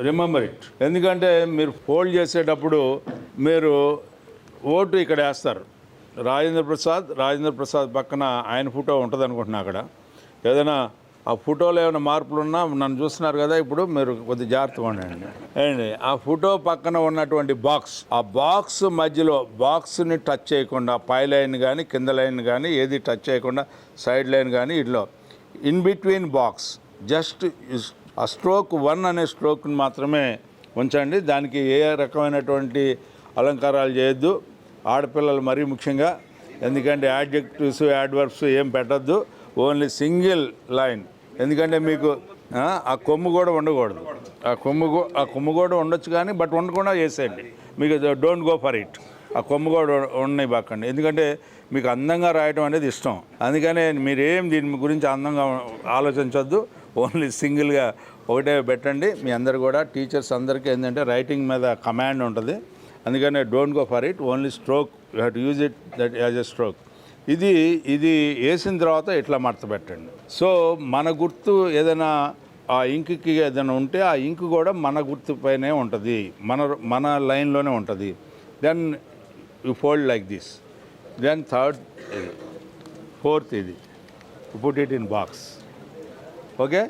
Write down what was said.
Remember it. ఎందుకంటే మీరు fold చేసేటప్పుడు మీరు ఓటు ఇక్కడ వేస్తారు. రాజేంద్ర ప్రసాద్ పక్కన ఆయన ఫోటో ఉంటుంది అనుకుంటున్నా. అక్కడ ఏదైనా ఆ ఫోటోలో ఏమైనా మార్పులు ఉన్నా నన్ను చూస్తున్నారు కదా, ఇప్పుడు మీరు కొద్దిగా జాగ్రత్తగా ఉండండి. అండి ఆ ఫోటో పక్కన ఉన్నటువంటి బాక్స్, ఆ బాక్స్ మధ్యలో బాక్స్ని టచ్ చేయకుండా పై లైన్ కానీ కింద లైన్ కానీ ఏది టచ్ చేయకుండా సైడ్ లైన్ కానీ ఇట్లా ఇన్ బిట్వీన్ బాక్స్ జస్ట్ ఆ స్ట్రోక్ 1 అనే స్ట్రోక్ని మాత్రమే ఉంచండి. దానికి ఏ రకమైనటువంటి అలంకారాలు చేయొద్దు. ఆడపిల్లలు మరీ ముఖ్యంగా, ఎందుకంటే యాడ్జెక్టివ్స్ యాడ్వర్బ్స్ ఏం పెట్టద్దు. Only single line. ఎందుకంటే మీకు ఆ కొమ్ము కూడా ఉండకూడదు. ఆ కొమ్ము కూడా ఉండొచ్చు కానీ బట్ ఉండకుండా చేసేయండి. మీకు డోంట్ గో ఫర్ ఇట్. ఆ కొమ్ము కూడా ఉన్నాయి బాకండి. ఎందుకంటే మీకు అందంగా రాయడం అనేది ఇష్టం. అందుకనే మీరేం దీని గురించి అందంగా ఆలోచించొద్దు. ఓన్లీ సింగిల్గా ఒకటే పెట్టండి. మీ అందరు కూడా టీచర్స్ అందరికీ ఏంటంటే రైటింగ్ మీద కమాండ్ ఉంటుంది. అందుకనే don't go for it, only stroke, you have to use it that as a stroke. ఇది వేసిన తర్వాత ఇట్లా మడత పెట్టండి. సో మన గుర్తు ఏదైనా ఆ ఇంకుకి ఏదైనా ఉంటే ఆ ఇంకు కూడా మన గుర్తు పైనే ఉంటుంది, మన లైన్లోనే ఉంటుంది. Then you fold like this. Then third ఇది, ఫోర్త్ ఇది, put it in box. Okay.